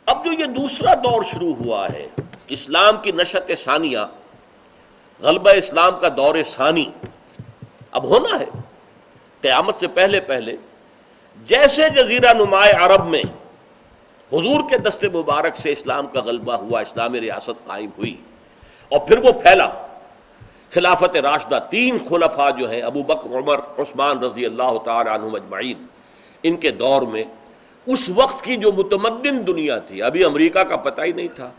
اب جو یہ دوسرا دور شروع ہوا ہے، اسلام کی نشأت ثانیہ، غلبہ اسلام کا دور ثانی اب ہونا ہے۔ قیامت سے پہلے پہلے جیسے جزیرہ نمائے عرب میں حضور کے دست مبارک سے اسلام کا غلبہ ہوا، اسلامی ریاست قائم ہوئی اور پھر وہ پھیلا، خلافت راشدہ، تین خلفاء جو ہیں ابو بکر، عمر، عثمان رضی اللہ تعالی عنہم اجمعین، ان کے دور میں اس وقت کی جو متمدن دنیا تھی، ابھی امریکہ کا پتہ ہی نہیں تھا،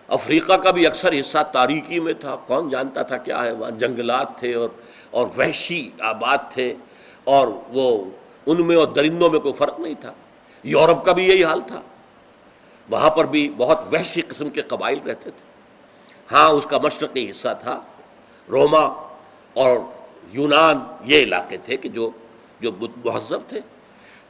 افریقہ کا بھی اکثر حصہ تاریکی میں تھا، کون جانتا تھا کیا ہے وہاں، جنگلات تھے اور وحشی آباد تھے، اور وہ ان میں اور درندوں میں کوئی فرق نہیں تھا۔ یورپ کا بھی یہی حال تھا، وہاں پر بھی بہت وحشی قسم کے قبائل رہتے تھے۔ ہاں اس کا مشرقی حصہ تھا، روما اور یونان، یہ علاقے تھے کہ جو مہذب تھے۔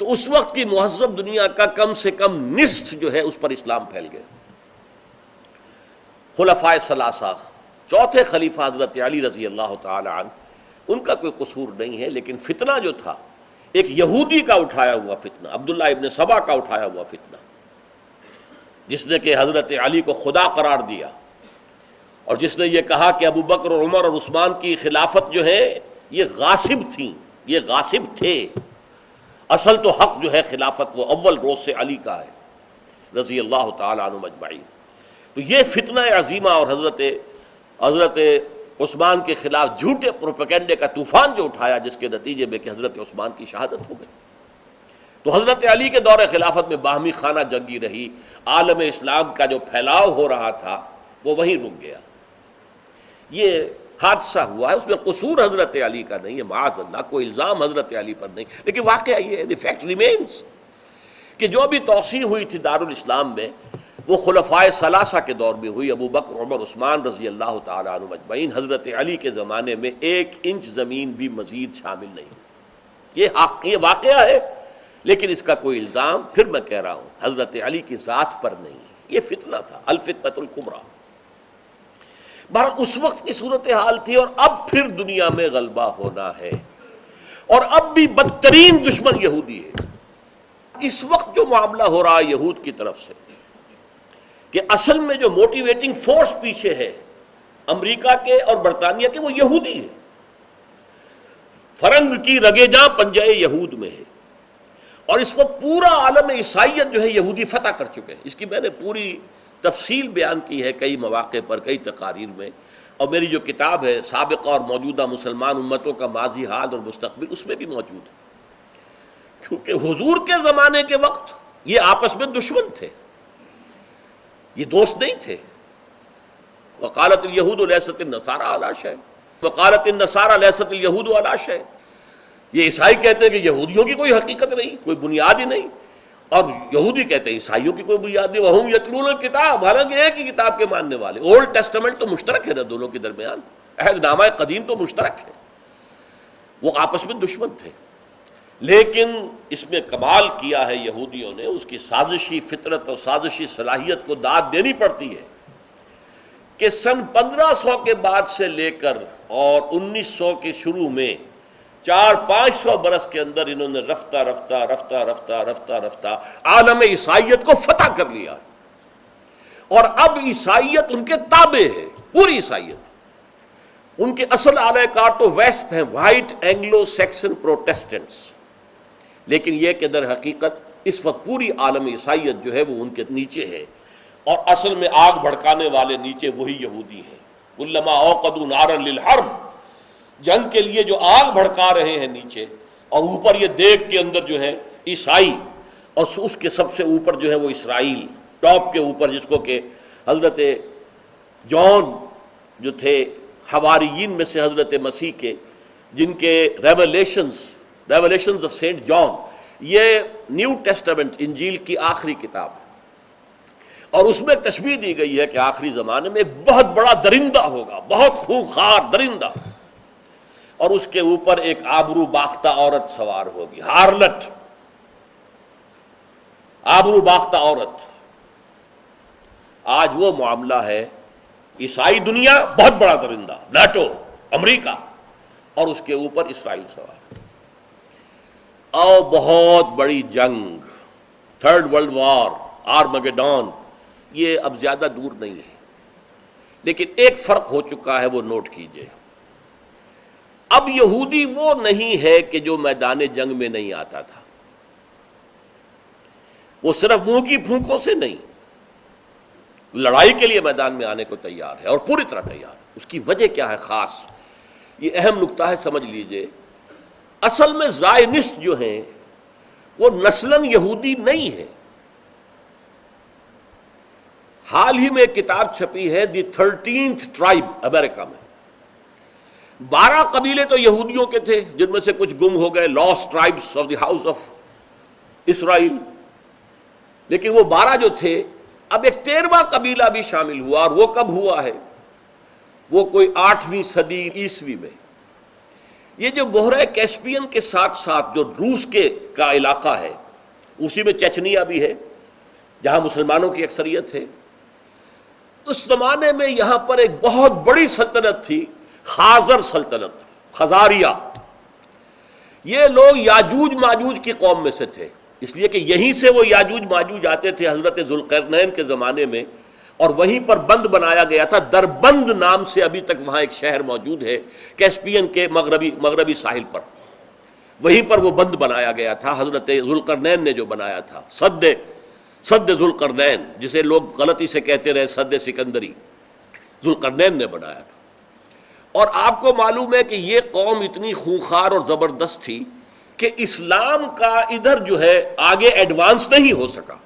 تو اس وقت کی مہذب دنیا کا کم سے کم نصف جو ہے اس پر اسلام پھیل گیا۔ خلفائے ثلاثہ، چوتھے خلیفہ حضرت علی رضی اللہ تعالی عنہ، ان کا کوئی قصور نہیں ہے، لیکن فتنہ جو تھا ایک یہودی کا اٹھایا ہوا فتنہ، عبداللہ ابن سبا کا اٹھایا ہوا فتنہ، جس نے کہ حضرت علی کو خدا قرار دیا، اور جس نے یہ کہا کہ ابو بکر اور عمر اور عثمان کی خلافت جو ہے یہ غاصب تھیں، یہ غاصب تھے، اصل تو حق جو ہے خلافت وہ اول روز سے علی کا ہے رضی اللہ تعالی عنہ اجمعین۔ تو یہ فتنہ عظیمہ اور حضرت عثمان کے خلاف جھوٹے پروپیگنڈے کا طوفان جو اٹھایا، جس کے نتیجے میں کہ حضرت عثمان کی شہادت ہو گئی۔ تو حضرت علی کے دور خلافت میں باہمی خانہ جنگی رہی، عالم اسلام کا جو پھیلاؤ ہو رہا تھا وہ وہیں رک گیا۔ یہ حادثہ ہوا ہے، اس میں قصور حضرت علی کا نہیں ہے، معاذ اللہ، کوئی الزام حضرت علی پر نہیں، لیکن واقعہ یہ ہے، دی فیکٹ ریمینز، کہ جو بھی توسیع ہوئی تھی دارالاسلام میں وہ خلفائے ثلاثہ کے دور میں ہوئی، ابو بکر، عمر، عثمان رضی اللہ تعالی عنہ اجمعین۔ حضرت علی کے زمانے میں 1 انچ زمین بھی مزید شامل نہیں ہوئی۔ یہ واقعہ ہے، لیکن اس کا کوئی الزام پھر میں کہہ رہا ہوں حضرت علی کی ذات پر نہیں، یہ فتنہ تھا، الفتنۃ الکبریٰ۔ بہرحال اس وقت کی صورتحال تھی، اور اب پھر دنیا میں غلبہ ہونا ہے، اور اب بھی بدترین دشمن یہودی ہے۔ اس وقت جو معاملہ ہو رہا ہے یہود کی طرف سے، کہ اصل میں جو موٹیویٹنگ فورس پیچھے ہے امریکہ کے اور برطانیہ کے، وہ یہودی ہے۔ فرنگ کی رگے جاں پنجہ یہود میں ہے، اور اس وقت پورا عالم عیسائیت جو ہے یہودی فتح کر چکے ہیں۔ اس کی میں نے پوری تفصیل بیان کی ہے کئی مواقع پر، کئی تقاریر میں، اور میری جو کتاب ہے سابقہ اور موجودہ مسلمان امتوں کا ماضی، حال اور مستقبل، اس میں بھی موجود ہے۔ کیونکہ حضور کے زمانے کے وقت یہ آپس میں دشمن تھے، یہ دوست نہیں تھے۔ وقالت الیہود لیست النصارى علی شیء وقالت النصارى لیست الیہود علی شیء۔ یہ عیسائی کہتے ہیں کہ یہودیوں کی کوئی حقیقت نہیں، کوئی بنیاد ہی نہیں، اور یہودی کہتے ہیں عیسائیوں کی کوئی بنیاد نہیں۔ وہم یتلون الکتاب، حالانکہ ایک ہی کتاب کے ماننے والے۔ اولڈ ٹیسٹمنٹ تو مشترک ہے نا دونوں کے درمیان، عہد نامہ قدیم تو مشترک ہے۔ وہ آپس میں دشمن تھے، لیکن اس میں کمال کیا ہے یہودیوں نے، اس کی سازشی فطرت اور سازشی صلاحیت کو داد دینی پڑتی ہے کہ سن 1500 کے بعد سے لے کر اور 1900 کے شروع میں 400-500 برس کے اندر انہوں نے رفتہ رفتہ رفتہ رفتہ رفتہ رفتہ عالم عیسائیت کو فتح کر لیا، اور اب عیسائیت ان کے تابع ہے، پوری عیسائیت۔ ان کے اصل اعلی کار تو ویسٹ ہیں، وائٹ اینگلو سیکسن پروٹیسٹنٹس، لیکن یہ کہ در حقیقت اس وقت پوری عالم عیسائیت جو ہے وہ ان کے نیچے ہے، اور اصل میں آگ بھڑکانے والے نیچے وہی یہودی ہیں۔ کلما اوقدوا نارا للحرب، جنگ کے لیے جو آگ بھڑکا رہے ہیں نیچے، اور اوپر یہ دیگ کے اندر جو ہے عیسائی، اور اس کے سب سے اوپر جو ہے وہ اسرائیل، ٹاپ کے اوپر، جس کو کہ حضرت جان جو تھے حواریین میں سے حضرت مسیح کے، جن کے ریولیشنز آف سینٹ جان، یہ نیو ٹیسٹمنٹ انجیل کی آخری کتاب ہے، اور اس میں تشبیہ دی گئی ہے کہ آخری زمانے میں ایک بہت بڑا درندہ ہوگا، بہت خونخوار درندہ، اور اس کے اوپر ایک آبرو باختہ عورت سوار ہوگی، ہارلٹ، آبرو باختہ عورت۔ آج وہ معاملہ ہے، عیسائی دنیا بہت بڑا درندہ، نیٹو، امریکہ، اور اس کے اوپر اسرائیل سوار، اور بہت بڑی جنگ، تھرڈ ورلڈ وار آرمگیڈون، یہ اب زیادہ دور نہیں ہے، لیکن ایک فرق ہو چکا ہے، وہ نوٹ کیجئے۔ اب یہودی وہ نہیں ہے کہ جو میدان جنگ میں نہیں آتا تھا، وہ صرف منہ کی پھونکوں سے نہیں، لڑائی کے لیے میدان میں آنے کو تیار ہے اور پوری طرح تیار ہے۔ اس کی وجہ کیا ہے خاص؟ یہ اہم نکتہ ہے، سمجھ لیجئے۔ اصل میں زائنسٹ جو ہیں وہ نسلاً یہودی نہیں ہے۔ حال ہی میں ایک کتاب چھپی ہے، دی 13th ٹرائب، امریکہ میں 12 قبیلے تو یہودیوں کے تھے، جن میں سے کچھ گم ہو گئے، last tribes of the house of Israel, لیکن وہ 12 جو تھے، اب ایک 13واں قبیلہ بھی شامل ہوا، اور وہ کب ہوا ہے؟ وہ کوئی 8ویں صدی عیسوی میں۔ یہ جو بحیرہ کیسپیئن کے ساتھ ساتھ جو روس کا علاقہ ہے، اسی میں چچنیا بھی ہے جہاں مسلمانوں کی اکثریت ہے۔ اس زمانے میں یہاں پر ایک بہت بڑی سلطنت تھی، خازر سلطنت، خزاریہ۔ یہ لوگ یاجوج ماجوج کی قوم میں سے تھے، اس لیے کہ یہیں سے وہ یاجوج ماجوج آتے تھے حضرت ذوالقرنین کے زمانے میں، اور وہیں پر بند بنایا گیا تھا، دربند نام سے ابھی تک وہاں ایک شہر موجود ہے کیسپیئن کے مغربی ساحل پر، وہیں پر وہ بند بنایا گیا تھا، حضرت ذوالقرنین نے جو بنایا تھا، سد ذوالقرنین، جسے لوگ غلطی سے کہتے رہے سد سکندری، ذوالقرنین نے بنایا تھا۔ اور آپ کو معلوم ہے کہ یہ قوم اتنی خونخوار اور زبردست تھی کہ اسلام کا ادھر جو ہے آگے ایڈوانس نہیں ہو سکا۔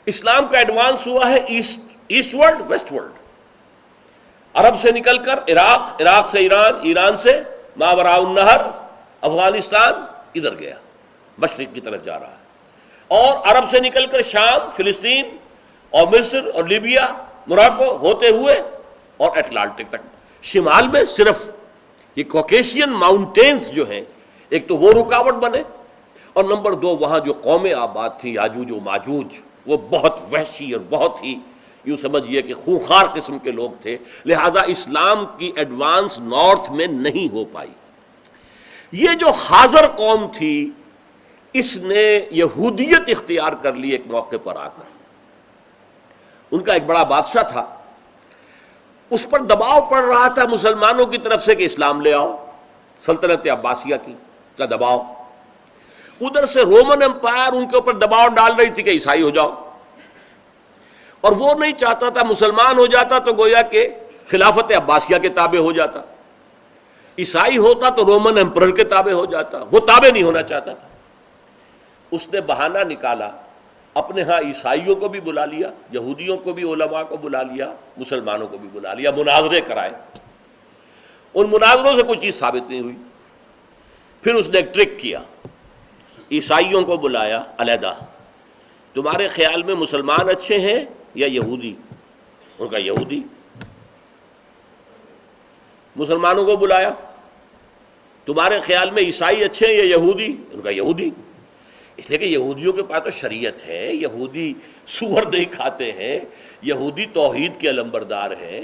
اسلام کا ایڈوانس ہوا ہے ایسٹ ورڈ ویسٹ ورڈ، عرب سے نکل کر عراق، عراق سے ایران، ایران سے ماوراء النہر، افغانستان، ادھر گیا، مشرق کی طرف جا رہا ہے، اور عرب سے نکل کر شام، فلسطین اور مصر اور لیبیا، موراکو ہوتے ہوئے اور اٹلانٹک تک۔ شمال میں صرف یہ کوکیشین ماؤنٹینز جو ہیں، ایک تو وہ رکاوٹ بنے، اور نمبر 2 وہاں جو قومیں آباد تھیں یاجوج و ماجوج، وہ بہت وحشی اور بہت ہی یوں سمجھیے کہ خونخوار قسم کے لوگ تھے، لہذا اسلام کی ایڈوانس نارتھ میں نہیں ہو پائی۔ یہ جو خازر قوم تھی، اس نے یہودیت اختیار کر لی ایک موقع پر آ کر۔ ان کا ایک بڑا بادشاہ تھا، اس پر دباؤ پڑ رہا تھا مسلمانوں کی طرف سے کہ اسلام لے آؤ، سلطنت عباسیہ کی کا دباؤ، ادھر سے رومن امپائر ان کے اوپر دباؤ ڈال رہی تھی کہ عیسائی ہو جاؤ، اور وہ نہیں چاہتا تھا مسلمان ہو جاتا تو گویا کہ خلافت عباسیہ کے تابع ہو جاتا، عیسائی ہوتا تو رومن امپرر کے تابع ہو جاتا، وہ تابع نہیں ہونا چاہتا تھا۔ اس نے بہانہ نکالا، اپنے ہاں عیسائیوں کو بھی بلا لیا، یہودیوں کو بھی، علماء کو بلا لیا، مسلمانوں کو بھی بلا لیا، مناظرے کرائے۔ ان مناظروں سے کوئی چیز ثابت نہیں ہوئی۔ پھر اس نے ایک ٹرک کیا، عیسائیوں کو بلایا علیحدہ، تمہارے خیال میں مسلمان اچھے ہیں یا یہودی؟ ان کا یہودی۔ مسلمانوں کو بلایا، تمہارے خیال میں عیسائی اچھے ہیں یا یہودی؟ ان کا یہودی۔ اس لیے کہ یہودیوں کے پاس تو شریعت ہے، یہودی سور نہیں کھاتے ہیں، یہودی توحید کے علمبردار ہیں،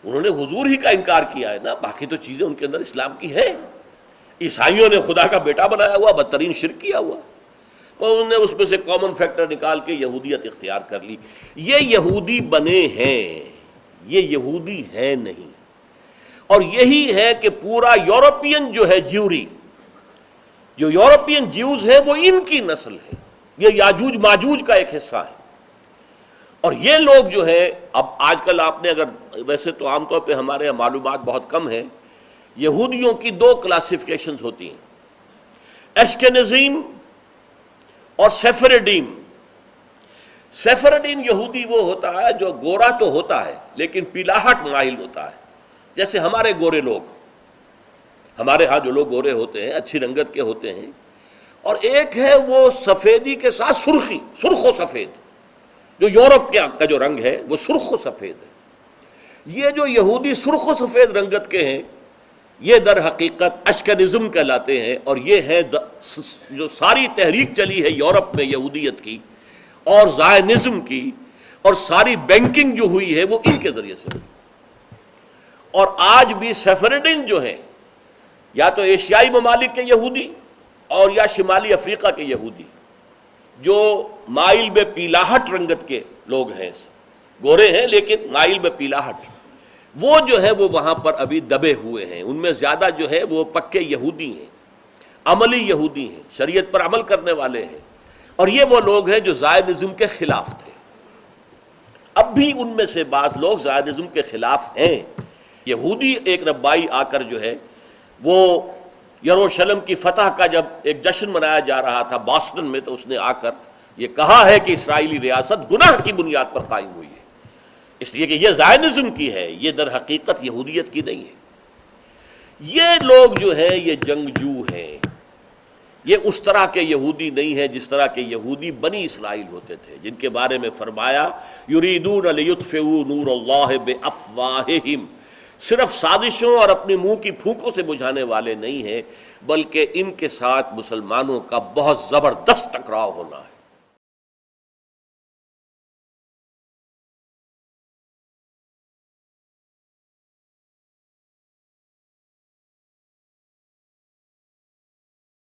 انہوں نے حضور ہی کا انکار کیا ہے نا، باقی تو چیزیں ان کے اندر اسلام کی ہے۔ عیسائیوں نے خدا کا بیٹا بنایا ہوا، بدترین شرک کیا ہوا، اور انہوں نے اس میں سے کامن فیکٹر نکال کے یہودیت اختیار کر لی۔ یہ یہودی بنے ہیں، یہ یہودی ہے نہیں۔ اور یہی ہے کہ پورا یورپین جو ہے جیوری، جو یورپین جیوز ہیں وہ ان کی نسل ہے، یہ یاجوج ماجوج کا ایک حصہ ہے۔ اور یہ لوگ جو ہے، اب آج کل آپ نے اگر، ویسے تو عام طور پہ ہمارے یہاں معلومات بہت کم ہیں، یہودیوں کی 2 کلاسیفیکیشنز ہوتی ہیں، ایشکنزیم اور سیفرڈیم۔ سیفرڈین یہودی وہ ہوتا ہے جو گورا تو ہوتا ہے لیکن پیلاہٹ مائل ہوتا ہے، جیسے ہمارے گورے لوگ، ہمارے ہاں جو لوگ گورے ہوتے ہیں اچھی رنگت کے ہوتے ہیں، اور ایک ہے وہ سفیدی کے ساتھ سرخی، سرخ و سفید، جو یورپ کا جو رنگ ہے وہ سرخ و سفید ہے۔ یہ جو یہودی سرخ و سفید رنگت کے ہیں، یہ در حقیقت اشکنزم کہلاتے ہیں، اور یہ ہے جو ساری تحریک چلی ہے یورپ میں یہودیت کی اور زائنزم کی، اور ساری بینکنگ جو ہوئی ہے وہ ان کے ذریعے سے ہوئی۔ اور آج بھی سیفرڈین جو ہیں، یا تو ایشیائی ممالک کے یہودی اور یا شمالی افریقہ کے یہودی، جو مائل بے پیلاہٹ رنگت کے لوگ ہیں، گورے ہیں لیکن مائل بے پیلاہٹ، وہ جو ہے وہ وہاں پر ابھی دبے ہوئے ہیں. ان میں زیادہ جو ہے وہ پکے یہودی ہیں، عملی یہودی ہیں، شریعت پر عمل کرنے والے ہیں. اور یہ وہ لوگ ہیں جو زائونزم کے خلاف تھے. اب بھی ان میں سے بعض لوگ زائونزم کے خلاف ہیں. یہودی ایک ربائی آ کر جو ہے وہ یروشلم کی فتح کا جب ایک جشن منایا جا رہا تھا باسٹن میں، تو اس نے آ کر یہ کہا ہے کہ اسرائیلی ریاست گناہ کی بنیاد پر قائم ہوئی ہے، اس لیے کہ یہ زائونزم کی ہے، یہ در حقیقت یہودیت کی نہیں ہے. یہ لوگ جو ہیں یہ جنگجو ہیں، یہ اس طرح کے یہودی نہیں ہیں جس طرح کے یہودی بنی اسرائیل ہوتے تھے، جن کے بارے میں فرمایا یریدون لیطفئوا نور اللہ بافواہہم، صرف سازشوں اور اپنے منہ کی پھونکوں سے بجھانے والے نہیں ہیں، بلکہ ان کے ساتھ مسلمانوں کا بہت زبردست ٹکراؤ ہونا ہے.